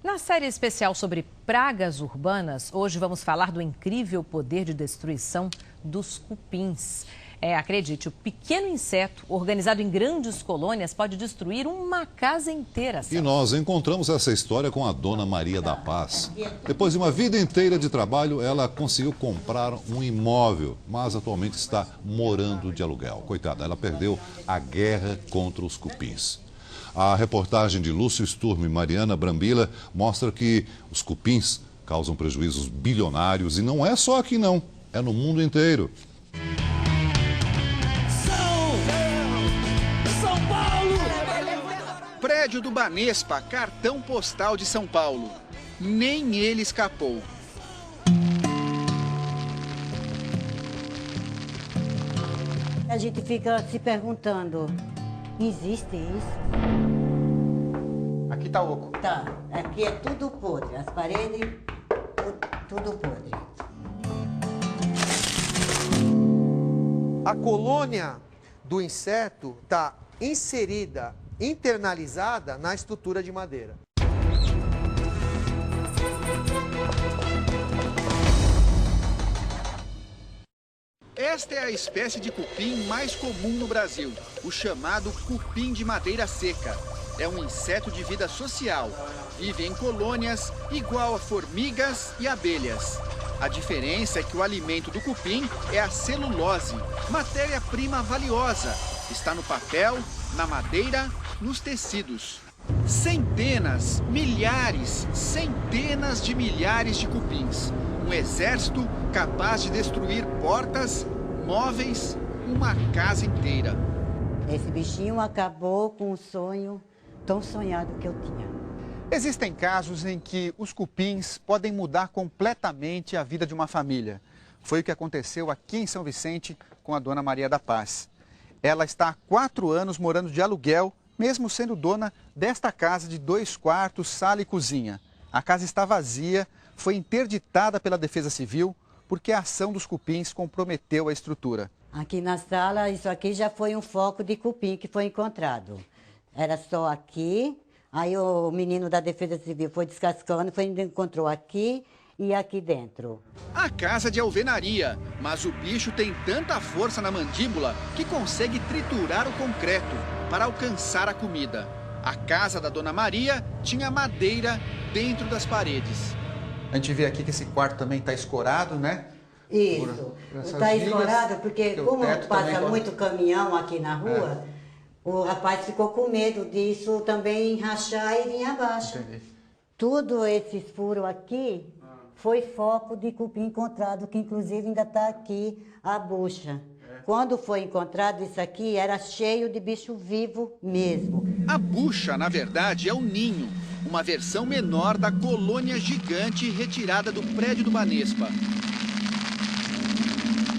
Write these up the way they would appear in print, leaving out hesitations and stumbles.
Na série especial sobre pragas urbanas, hoje vamos falar do incrível poder de destruição dos cupins. Acredite, o pequeno inseto, organizado em grandes colônias, pode destruir uma casa inteira. E nós encontramos essa história com a dona Maria da Paz. Depois de uma vida inteira de trabalho, ela conseguiu comprar um imóvel, mas atualmente está morando de aluguel. Coitada, ela perdeu a guerra contra os cupins. A reportagem de Lúcio Sturm e Mariana Brambila mostra que os cupins causam prejuízos bilionários e não é só aqui não, é no mundo inteiro. São Paulo! Prédio do Banespa, cartão postal de São Paulo. Nem ele escapou. A gente fica se perguntando, existe isso? Aqui tá oco. Tá, aqui é tudo podre, as paredes, tudo podre. A colônia do inseto está inserida, internalizada na estrutura de madeira. Esta é a espécie de cupim mais comum no Brasil, o chamado cupim de madeira seca. É um inseto de vida social, vive em colônias igual a formigas e abelhas. A diferença é que o alimento do cupim é a celulose, matéria-prima valiosa. Está no papel, na madeira, nos tecidos. Centenas, milhares, centenas de milhares de cupins. Um exército capaz de destruir portas, móveis, uma casa inteira. Esse bichinho acabou com o sonho tão sonhado que eu tinha. Existem casos em que os cupins podem mudar completamente a vida de uma família. Foi o que aconteceu aqui em São Vicente com a dona Maria da Paz. Ela está há 4 anos morando de aluguel, mesmo sendo dona desta casa de 2 quartos, sala e cozinha. A casa está vazia, foi interditada pela Defesa Civil porque a ação dos cupins comprometeu a estrutura. Aqui na sala, isso aqui já foi um foco de cupim que foi encontrado. Era só aqui, aí o menino da Defesa Civil foi descascando, encontrou aqui e aqui dentro. A casa de alvenaria, mas o bicho tem tanta força na mandíbula que consegue triturar o concreto para alcançar a comida. A casa da dona Maria tinha madeira dentro das paredes. A gente vê aqui que esse quarto também está escorado, né? Isso, está escorado porque como passa muito caminhão aqui na rua, o rapaz ficou com medo disso também rachar e vir abaixo. Entendi. Tudo esses furos aqui foi foco de cupim encontrado, que inclusive ainda está aqui a bucha. Quando foi encontrado isso aqui, era cheio de bicho vivo mesmo. A bucha, na verdade, é o ninho, uma versão menor da colônia gigante retirada do prédio do Banespa.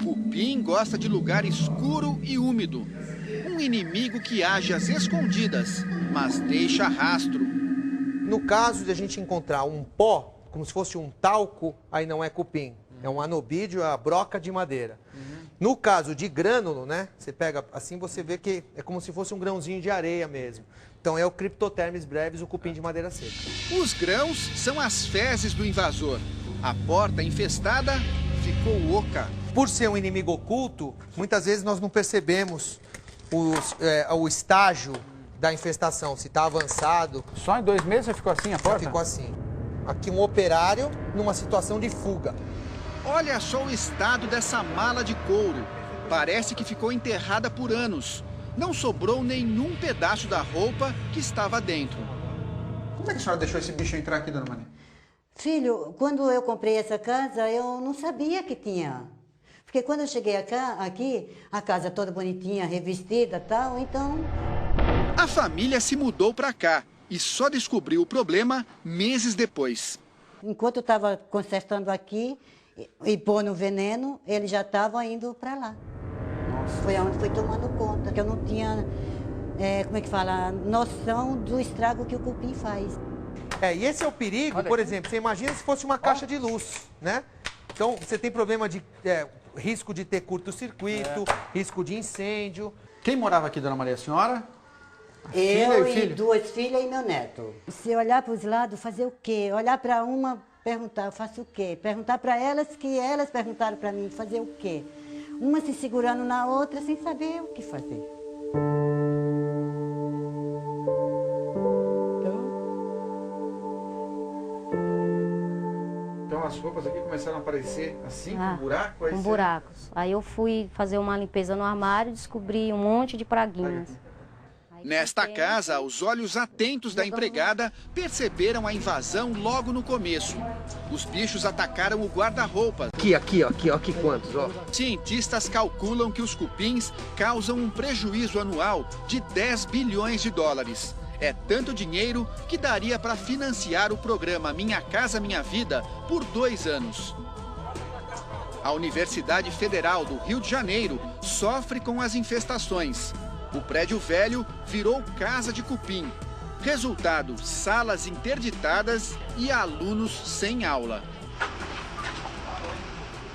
Cupim gosta de lugar escuro e úmido. Um inimigo que age às escondidas, mas deixa rastro. No caso de a gente encontrar um pó, como se fosse um talco, aí não é cupim. É um anobídeo, é a broca de madeira. No caso de grânulo, né? Você pega assim, você vê que é como se fosse um grãozinho de areia mesmo. Então é o Cryptothermis brevis, o cupim de madeira seca. Os grãos são as fezes do invasor. A porta infestada ficou oca. Por ser um inimigo oculto, muitas vezes nós não percebemos o estágio da infestação, se está avançado. Só em 2 meses já ficou assim a porta? Já ficou assim. Aqui um operário numa situação de fuga. Olha só o estado dessa mala de couro. Parece que ficou enterrada por anos. Não sobrou nenhum pedaço da roupa que estava dentro. Como é que a senhora deixou esse bicho entrar aqui, dona Maria? Filho, quando eu comprei essa casa, eu não sabia que tinha. Porque quando eu cheguei aqui, a casa toda bonitinha, revestida e tal, então... A família se mudou para cá e só descobriu o problema meses depois. Enquanto eu estava consertando aqui e pondo veneno, eles já estavam indo para lá. Nossa. Foi onde foi tomando conta, que eu não tinha, noção do estrago que o cupim faz. E esse é o perigo, por exemplo, você imagina se fosse uma caixa de luz, né? Então, você tem problema de risco de ter curto-circuito, risco de incêndio. Quem morava aqui, dona Maria? A senhora? Eu e 2 filhas e meu neto. Se olhar para os lados, fazer o quê? Olhar para uma, perguntar, eu faço o quê? Perguntar para elas que elas perguntaram para mim, fazer o quê? Uma se segurando na outra sem saber o que fazer. Então as roupas aqui começaram a aparecer assim, com buraco? Com buracos. Aí eu fui fazer uma limpeza no armário e descobri um monte de praguinhas. Nesta casa, os olhos atentos da empregada perceberam a invasão logo no começo. Os bichos atacaram o guarda-roupa. Aqui quantos, ó. Cientistas calculam que os cupins causam um prejuízo anual de 10 bilhões de dólares. É tanto dinheiro que daria para financiar o programa Minha Casa Minha Vida por 2 anos. A Universidade Federal do Rio de Janeiro sofre com as infestações. O prédio velho virou casa de cupim. Resultado, salas interditadas e alunos sem aula.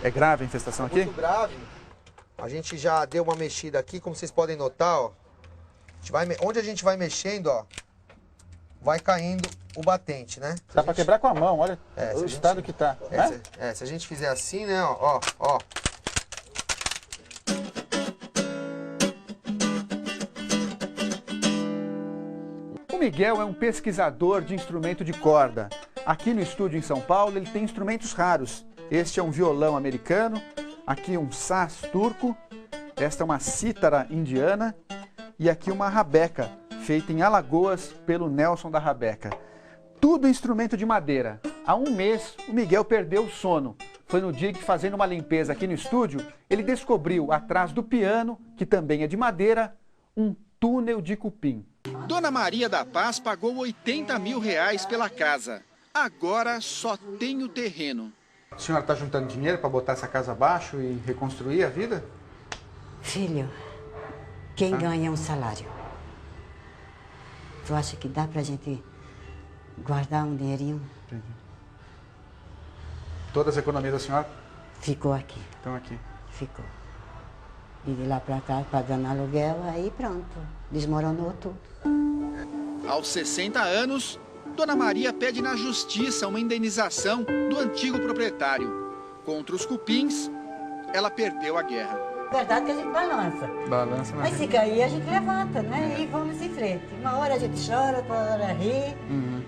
É grave a infestação aqui? Muito grave. A gente já deu uma mexida aqui, como vocês podem notar, ó. Onde a gente vai mexendo, ó, vai caindo o batente, né? Dá pra quebrar com a mão, olha o estado que tá. Se a gente fizer assim, né, ó. O Miguel é um pesquisador de instrumento de corda. Aqui no estúdio em São Paulo ele tem instrumentos raros. Este é um violão americano, aqui um saz turco, esta é uma cítara indiana e aqui uma rabeca, feita em Alagoas pelo Nelson da Rabeca. Tudo instrumento de madeira. Há um mês o Miguel perdeu o sono. Foi no dia que, fazendo uma limpeza aqui no estúdio, ele descobriu atrás do piano, que também é de madeira, um túnel de cupim. Dona Maria da Paz pagou 80 mil reais pela casa. Agora só tem o terreno. A senhora está juntando dinheiro para botar essa casa abaixo e reconstruir a vida? Filho, quem ganha um salário? Tu acha que dá pra gente guardar um dinheirinho? Entendi. Todas as economias da senhora Ficou aqui. estão aqui. Ficou. E de lá pra cá, pagando aluguel, aí pronto. Desmoronou tudo. Aos 60 anos, Dona Maria pede na justiça uma indenização do antigo proprietário. Contra os cupins, ela perdeu a guerra. Verdade que a gente balança. Balança, Mas se cair, a gente levanta, né? E vamos em frente. Uma hora a gente chora, outra hora ri. Uhum.